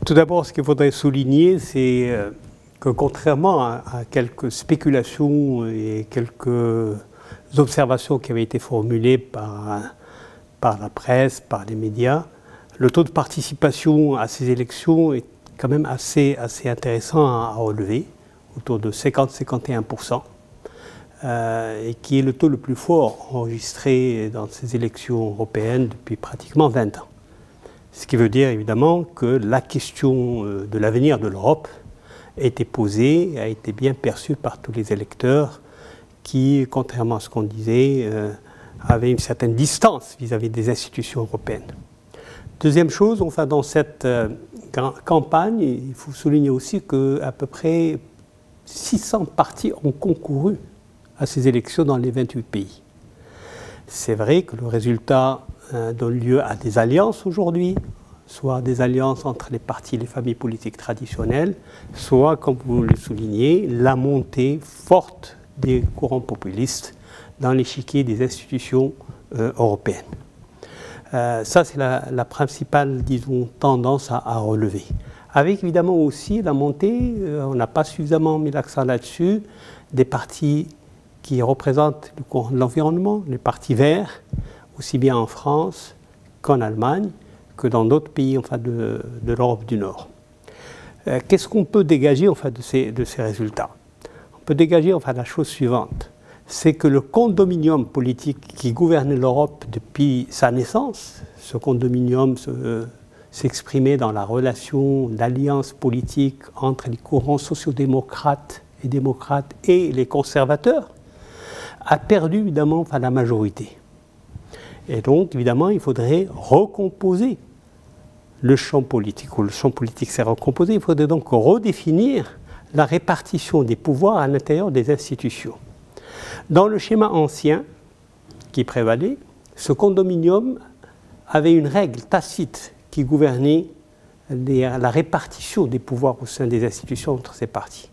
Tout d'abord, ce qu'il faudrait souligner, c'est que contrairement à quelques spéculations et quelques observations qui avaient été formulées par la presse, par les médias, le taux de participation à ces élections est quand même assez intéressant à relever, autour de 50-51%, et qui est le taux le plus fort enregistré dans ces élections européennes depuis pratiquement 20 ans. Ce qui veut dire évidemment que la question de l'avenir de l'Europe a été posée, a été bien perçue par tous les électeurs qui, contrairement à ce qu'on disait, avaient une certaine distance vis-à-vis des institutions européennes. Deuxième chose, enfin, dans cette campagne, il faut souligner aussi qu'à peu près 600 partis ont concouru à ces élections dans les 28 pays. C'est vrai que le résultat donne lieu à des alliances aujourd'hui, soit des alliances entre les partis et les familles politiques traditionnelles, soit, comme vous le soulignez, la montée forte des courants populistes dans l'échiquier des institutions européennes. Ça, c'est la principale, disons, tendance à relever. Avec évidemment aussi la montée, on n'a pas suffisamment mis l'accent là-dessus, des partis qui représentent le courant de l'environnement, les partis verts, aussi bien en France qu'en Allemagne, que dans d'autres pays enfin, de l'Europe du Nord. Qu'est-ce qu'on peut dégager enfin, de ces résultats? On peut dégager enfin, la chose suivante, c'est que le condominium politique qui gouvernait l'Europe depuis sa naissance, ce condominium s'exprimait dans la relation d'alliance politique entre les courants sociodémocrates et démocrates et les conservateurs, a perdu évidemment enfin, la majorité. Et donc, évidemment, il faudrait recomposer le champ politique, ou le champ politique s'est recomposé, il faudrait donc redéfinir la répartition des pouvoirs à l'intérieur des institutions. Dans le schéma ancien qui prévalait, ce condominium avait une règle tacite qui gouvernait la répartition des pouvoirs au sein des institutions entre ces partis.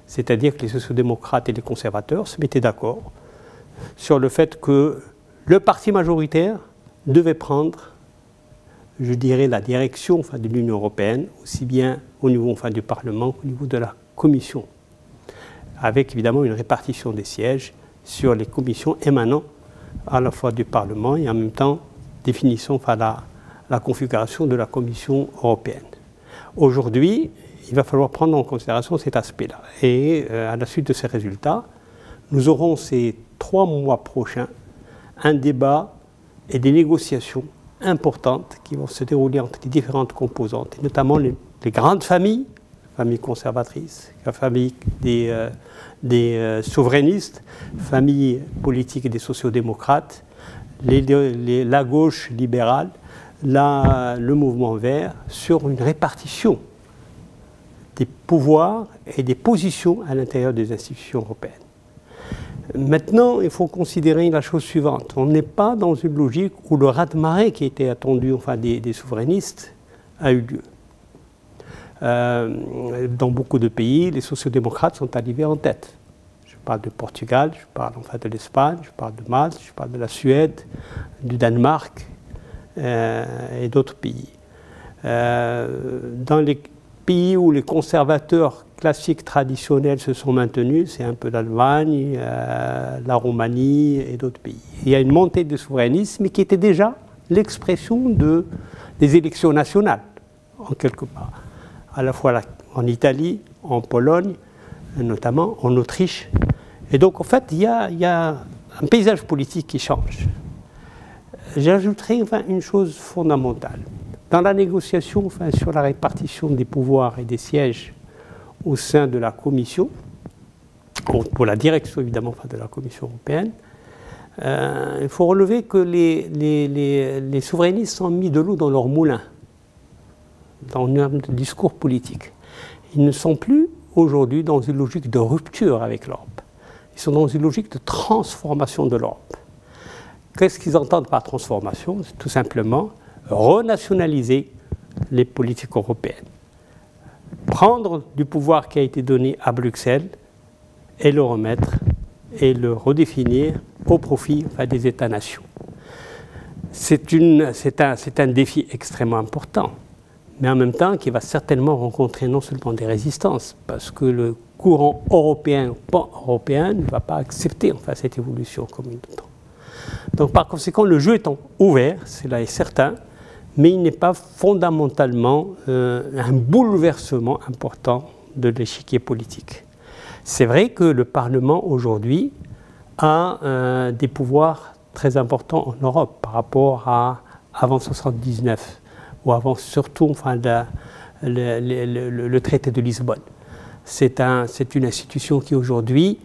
C'est-à-dire que les sociodémocrates et les conservateurs se mettaient d'accord sur le fait que le parti majoritaire devait prendre, je dirais, la direction enfin, de l'Union européenne, aussi bien au niveau enfin, du Parlement qu'au niveau de la Commission, avec évidemment une répartition des sièges sur les commissions émanant à la fois du Parlement et en même temps définissant enfin, la configuration de la Commission européenne. Aujourd'hui, il va falloir prendre en considération cet aspect-là. Et à la suite de ces résultats, nous aurons ces 3 mois prochains un débat et des négociations importantes qui vont se dérouler entre les différentes composantes, et notamment les grandes familles conservatrices, la famille des souverainistes, famille politique et des sociodémocrates, la gauche libérale, le mouvement vert, sur une répartition des pouvoirs et des positions à l'intérieur des institutions européennes. Maintenant, il faut considérer la chose suivante. On n'est pas dans une logique où le raz-de-marée qui était attendu enfin, des souverainistes a eu lieu. Dans beaucoup de pays, les sociodémocrates sont arrivés en tête. Je parle de Portugal, je parle enfin, de l'Espagne, je parle de Malte, je parle de la Suède, du Danemark et d'autres pays. Dans les pays où les conservateurs classiques traditionnels se sont maintenus, c'est un peu l'Allemagne, la Roumanie et d'autres pays. Il y a une montée du souverainisme qui était déjà l'expression des élections nationales, en quelque part. À la fois en Italie, en Pologne, notamment en Autriche. Et donc, en fait, il y a un paysage politique qui change. J'ajouterai enfin, une chose fondamentale. Dans la négociation enfin, sur la répartition des pouvoirs et des sièges au sein de la Commission, pour la direction évidemment enfin, de la Commission européenne, il faut relever que les souverainistes ont mis de l'eau dans leur moulin, dans le discours politique. Ils ne sont plus aujourd'hui dans une logique de rupture avec l'Europe. Ils sont dans une logique de transformation de l'Europe. Qu'est-ce qu'ils entendent par transformation? C'est tout simplement renationaliser les politiques européennes. Prendre du pouvoir qui a été donné à Bruxelles et le remettre et le redéfinir au profit enfin, des États-nations. C'est un défi extrêmement important, mais en même temps qui va certainement rencontrer non seulement des résistances, parce que le courant européen, pan-européen, ne va pas accepter enfin, cette évolution comme une autre. Donc par conséquent, le jeu étant ouvert, cela est certain, mais il n'est pas fondamentalement un bouleversement important de l'échiquier politique. C'est vrai que le Parlement aujourd'hui a des pouvoirs très importants en Europe par rapport à avant 1979 ou avant surtout enfin, le traité de Lisbonne. C'est une institution qui aujourd'hui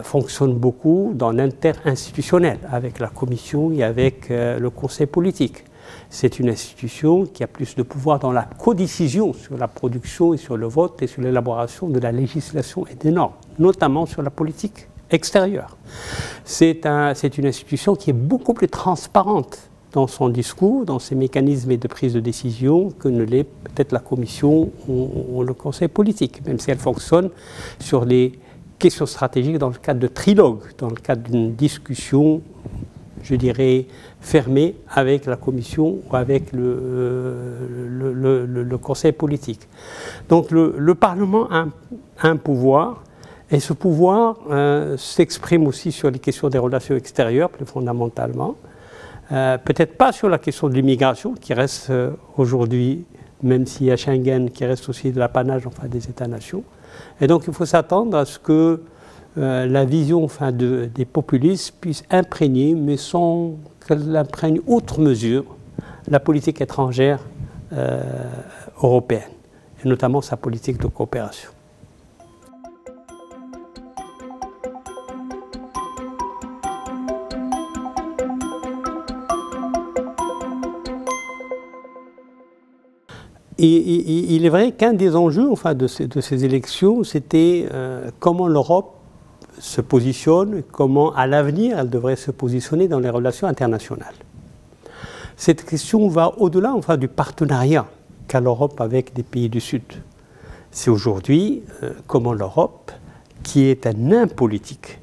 fonctionne beaucoup dans l'inter-institutionnel avec la Commission et avec le Conseil politique. C'est une institution qui a plus de pouvoir dans la codécision sur la production et sur le vote et sur l'élaboration de la législation et des normes, notamment sur la politique extérieure. C'est une institution qui est beaucoup plus transparente dans son discours, dans ses mécanismes de prise de décision que ne l'est peut-être la Commission ou le Conseil politique, même si elle fonctionne sur les questions stratégiques dans le cadre de trilogue, dans le cadre d'une discussion, je dirais, fermée avec la Commission ou avec le Conseil politique. Donc le Parlement a un pouvoir, et ce pouvoir s'exprime aussi sur les questions des relations extérieures, plus fondamentalement. Peut-être pas sur la question de l'immigration, qui reste aujourd'hui, même s'il y a Schengen, qui reste aussi de l'apanage enfin, des États-nations. Et donc il faut s'attendre à ce que la vision enfin, des populistes puisse imprégner, mais sans qu'elle imprègne outre mesure, la politique étrangère européenne, et notamment sa politique de coopération. Et il est vrai qu'un des enjeux enfin, de ces élections, c'était comment l'Europe se positionne, comment à l'avenir elle devrait se positionner dans les relations internationales. Cette question va au-delà enfin, du partenariat qu'a l'Europe avec des pays du Sud. C'est aujourd'hui comment l'Europe, qui est un nain politique,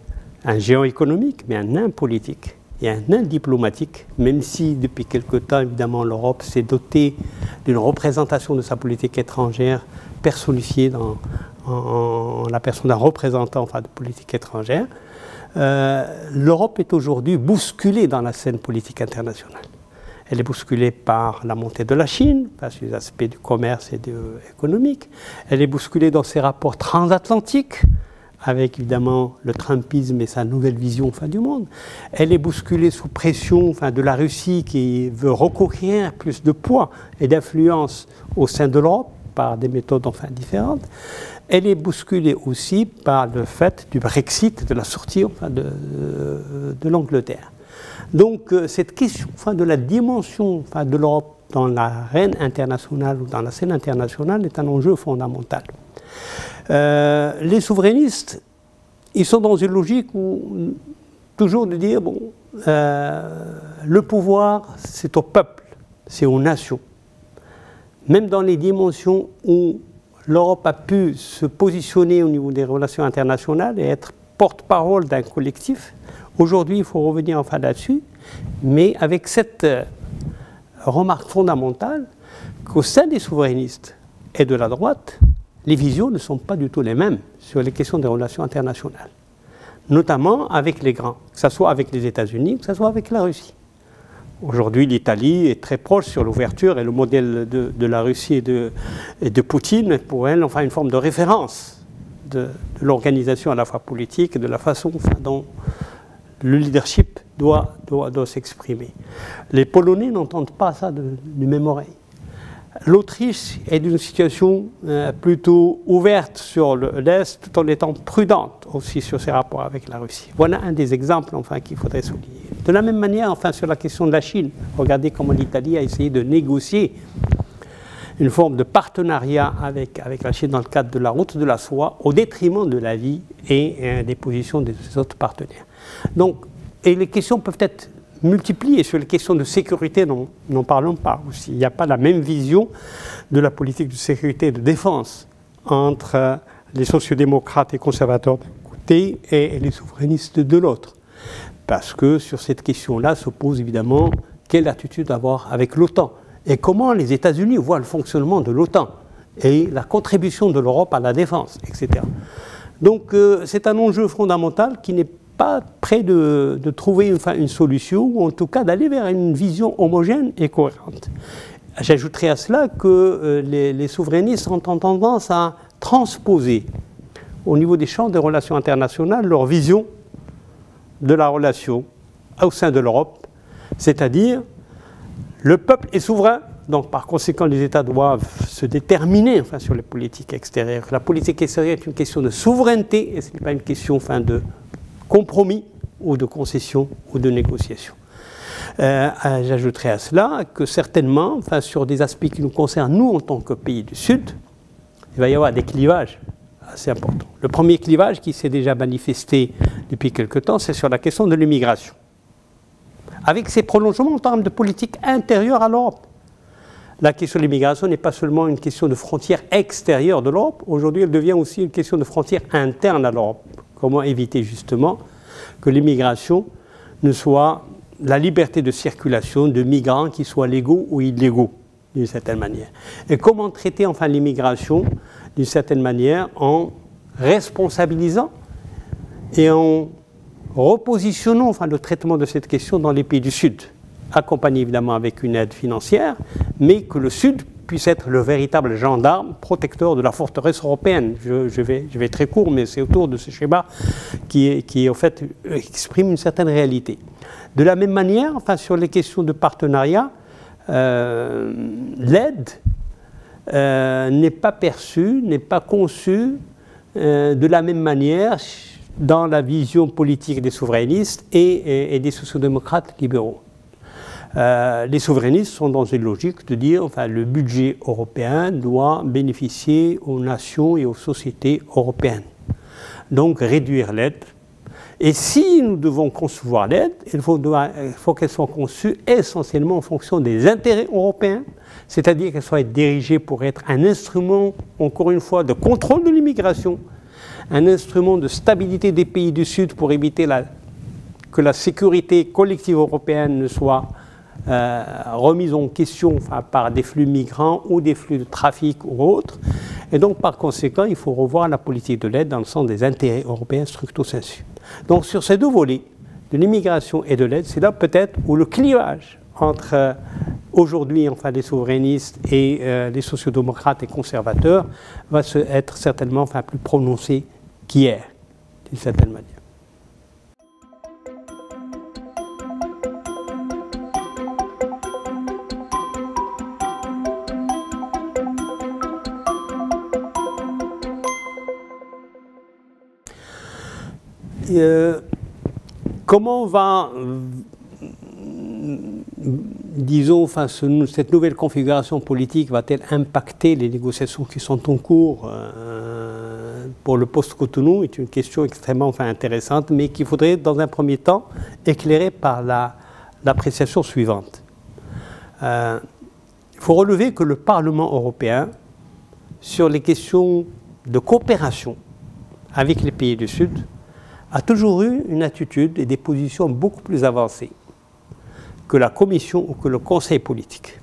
un géant économique, mais un nain politique, et un nain diplomatique, même si depuis quelque temps, évidemment, l'Europe s'est dotée d'une représentation de sa politique étrangère personnifiée en la personne d'un représentant enfin, de politique étrangère, l'Europe est aujourd'hui bousculée dans la scène politique internationale. Elle est bousculée par la montée de la Chine, par ses aspects du commerce et économique. Elle est bousculée dans ses rapports transatlantiques, avec évidemment le Trumpisme et sa nouvelle vision enfin, du monde. Elle est bousculée sous pression enfin, de la Russie qui veut reconquérir plus de poids et d'influence au sein de l'Europe par des méthodes enfin, différentes. Elle est bousculée aussi par le fait du Brexit, de la sortie enfin, de l'Angleterre. Donc cette question enfin, de la dimension enfin, de l'Europe dans l'arène internationale ou dans la scène internationale est un enjeu fondamental. Les souverainistes, ils sont dans une logique où, toujours de dire, bon, le pouvoir, c'est au peuple, c'est aux nations. Même dans les dimensions où l'Europe a pu se positionner au niveau des relations internationales et être porte-parole d'un collectif, aujourd'hui, il faut revenir enfin là-dessus, mais avec cette remarque fondamentale qu'au sein des souverainistes et de la droite, les visions ne sont pas du tout les mêmes sur les questions des relations internationales, notamment avec les grands, que ce soit avec les États-Unis, que ce soit avec la Russie. Aujourd'hui, l'Italie est très proche sur l'ouverture et le modèle de la Russie et de Poutine, pour elle, enfin une forme de référence de l'organisation à la fois politique et de la façon enfin, dont le leadership doit s'exprimer. Les Polonais n'entendent pas ça du même oreille. L'Autriche est d'une situation plutôt ouverte sur l'Est, tout en étant prudente aussi sur ses rapports avec la Russie. Voilà un des exemples enfin, qu'il faudrait souligner. De la même manière, enfin, sur la question de la Chine, regardez comment l'Italie a essayé de négocier une forme de partenariat avec la Chine dans le cadre de la route de la soie, au détriment de la vie et des positions des autres partenaires. Donc, et les questions peuvent être multipliées. Sur les questions de sécurité, n'en parlons pas aussi. Il n'y a pas la même vision de la politique de sécurité et de défense entre les sociodémocrates et conservateurs d'un côté et les souverainistes de l'autre. Parce que sur cette question-là se pose évidemment quelle attitude avoir avec l'OTAN. et comment les États-Unis voient le fonctionnement de l'OTAN et la contribution de l'Europe à la défense, etc. Donc c'est un enjeu fondamental qui n'est pas près de trouver une solution, ou en tout cas d'aller vers une vision homogène et cohérente. J'ajouterai à cela que les souverainistes ont tendance à transposer au niveau des champs des relations internationales leur vision de la relation au sein de l'Europe, c'est-à-dire le peuple est souverain, donc par conséquent les États doivent se déterminer sur les politiques extérieures. La politique extérieure est une question de souveraineté et ce n'est pas une question de compromis ou de concession ou de négociation. J'ajouterai à cela que certainement, sur des aspects qui nous concernent, nous, en tant que pays du Sud, il va y avoir des clivages assez importants. Le premier clivage qui s'est déjà manifesté depuis quelque temps, c'est sur la question de l'immigration. Avec ses prolongements en termes de politique intérieure à l'Europe. La question de l'immigration n'est pas seulement une question de frontières extérieures de l'Europe, aujourd'hui elle devient aussi une question de frontières internes à l'Europe. Comment éviter justement que l'immigration ne soit la liberté de circulation de migrants qui soient légaux ou illégaux, d'une certaine manière. Et comment traiter l'immigration, d'une certaine manière, en responsabilisant et en repositionnant le traitement de cette question dans les pays du Sud, accompagné évidemment avec une aide financière, mais que le Sud puisse être le véritable gendarme protecteur de la forteresse européenne. Je vais très court, mais c'est autour de ce schéma qui en fait exprime une certaine réalité. De la même manière, sur les questions de partenariat, l'aide n'est pas perçue, n'est pas conçue de la même manière dans la vision politique des souverainistes et des sociodémocrates libéraux. Les souverainistes sont dans une logique de dire le budget européen doit bénéficier aux nations et aux sociétés européennes. Donc réduire l'aide. Et si nous devons concevoir l'aide, il faut qu'elle soit conçue essentiellement en fonction des intérêts européens, c'est-à-dire qu'elle soit dirigée pour être un instrument, encore une fois, de contrôle de l'immigration, un instrument de stabilité des pays du Sud pour éviter que la sécurité collective européenne ne soit remise en question par des flux migrants ou des flux de trafic ou autres. Et donc, par conséquent, il faut revoir la politique de l'aide dans le sens des intérêts européens stricto sensu. Donc, sur ces deux volets, de l'immigration et de l'aide, c'est là peut-être où le clivage entre aujourd'hui les souverainistes et les sociodémocrates et conservateurs va être certainement plus prononcé qu'hier, d'une certaine manière. Comment va, disons, cette nouvelle configuration politique va-t-elle impacter les négociations qui sont en cours pour le post-Cotonou est une question extrêmement intéressante, mais qu'il faudrait dans un premier temps éclairer par l'appréciation suivante. Il faut relever que le Parlement européen, sur les questions de coopération avec les pays du Sud, a toujours eu une attitude et des positions beaucoup plus avancées que la Commission ou que le Conseil politique.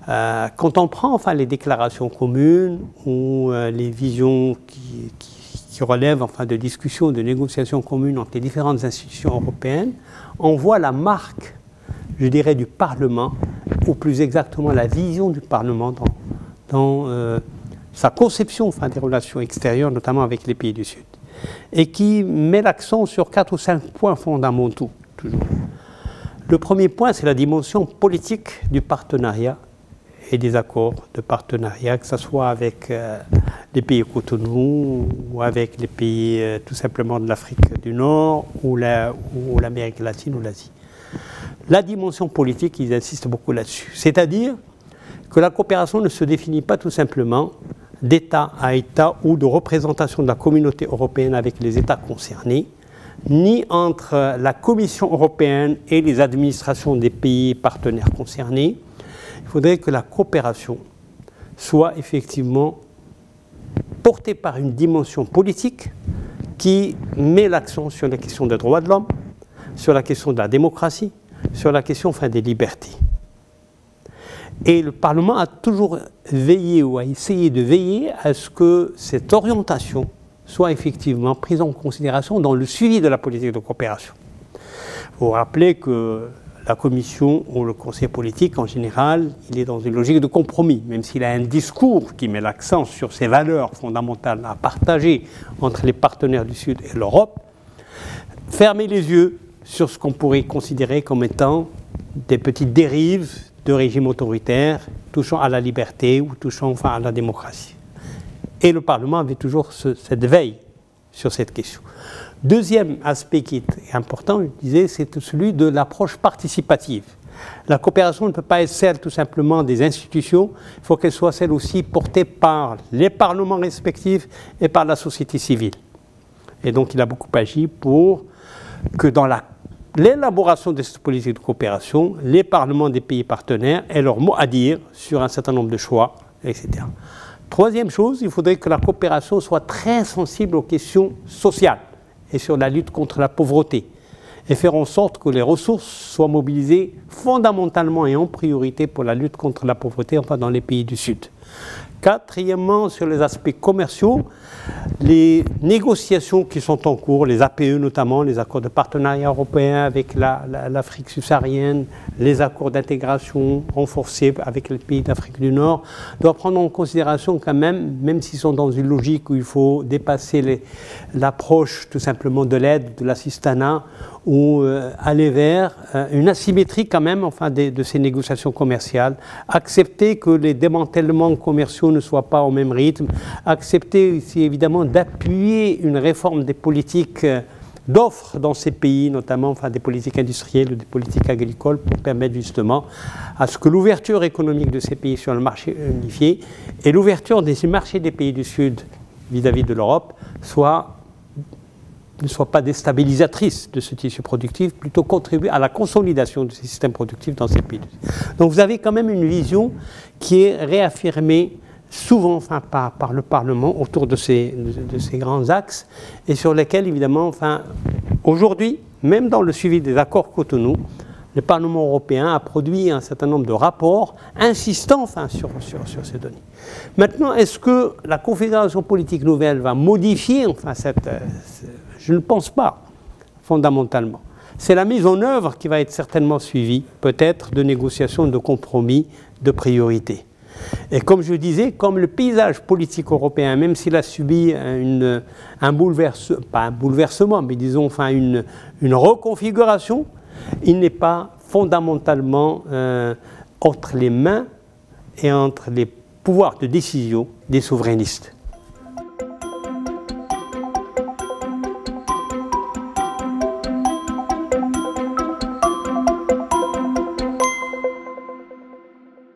Quand on prend les déclarations communes ou les visions qui relèvent de discussions, de négociations communes entre les différentes institutions européennes, on voit la marque, je dirais, du Parlement, ou plus exactement la vision du Parlement dans sa conception des relations extérieures, notamment avec les pays du Sud, et qui met l'accent sur 4 ou 5 points fondamentaux, toujours. Le premier point, c'est la dimension politique du partenariat et des accords de partenariat, que ce soit avec les pays Cotonou ou avec les pays tout simplement de l'Afrique du Nord ou l'Amérique latine ou l'Asie. La dimension politique, ils insistent beaucoup là-dessus. C'est-à-dire que la coopération ne se définit pas tout simplement d'État à État ou de représentation de la communauté européenne avec les États concernés, ni entre la Commission européenne et les administrations des pays partenaires concernés. Il faudrait que la coopération soit effectivement portée par une dimension politique qui met l'accent sur la question des droits de l'homme, sur la question de la démocratie, sur la question des libertés. Et le Parlement a toujours veillé ou a essayé de veiller à ce que cette orientation soit effectivement prise en considération dans le suivi de la politique de coopération. Il faut rappeler que la Commission ou le Conseil politique, en général, il est dans une logique de compromis, même s'il a un discours qui met l'accent sur ces valeurs fondamentales à partager entre les partenaires du Sud et l'Europe. Fermer les yeux sur ce qu'on pourrait considérer comme étant des petites dérives de régimes autoritaires touchant à la liberté ou touchant enfin à la démocratie. Et le Parlement avait toujours cette veille sur cette question. Deuxième aspect qui est important, je disais, c'est celui de l'approche participative. La coopération ne peut pas être celle tout simplement des institutions, il faut qu'elle soit celle aussi portée par les parlements respectifs et par la société civile. Et donc il a beaucoup agi pour que dans l'élaboration de cette politique de coopération, les parlements des pays partenaires aient leur mot à dire sur un certain nombre de choix, etc. Troisième chose, il faudrait que la coopération soit très sensible aux questions sociales et sur la lutte contre la pauvreté, et faire en sorte que les ressources soient mobilisées fondamentalement et en priorité pour la lutte contre la pauvreté, enfin dans les pays du Sud. Quatrièmement, sur les aspects commerciaux, les négociations qui sont en cours, les APE notamment, les accords de partenariat européen avec l'Afrique subsaharienne, les accords d'intégration renforcés avec les pays d'Afrique du Nord, doivent prendre en considération quand même s'ils sont dans une logique où il faut dépasser l'approche tout simplement de l'aide, de l'assistanat, ou aller vers une asymétrie quand même enfin, de ces négociations commerciales, accepter que les démantèlements commerciaux ne soient pas au même rythme, accepter ici évidemment d'appuyer une réforme des politiques d'offres dans ces pays, notamment enfin, des politiques industrielles ou des politiques agricoles pour permettre justement à ce que l'ouverture économique de ces pays sur le marché unifié et l'ouverture des marchés des pays du Sud vis-à-vis de l'Europe ne soit pas déstabilisatrice de ce tissu productif, plutôt contribuer à la consolidation de ces systèmes productifs dans ces pays. Donc vous avez quand même une vision qui est réaffirmée souvent enfin, par le Parlement autour de ces grands axes et sur lesquels évidemment, enfin, aujourd'hui, même dans le suivi des accords Cotonou, le Parlement européen a produit un certain nombre de rapports insistant enfin, sur ces données. Maintenant, est-ce que la configuration politique nouvelle va modifier enfin, je ne pense pas, fondamentalement. C'est la mise en œuvre qui va être certainement suivie, peut-être, de négociations, de compromis, de priorités. Et comme je le disais, comme le paysage politique européen, même s'il a subi un bouleversement, pas un bouleversement, mais disons enfin une reconfiguration, il n'est pas fondamentalement entre les mains et entre les pouvoirs de décision des souverainistes.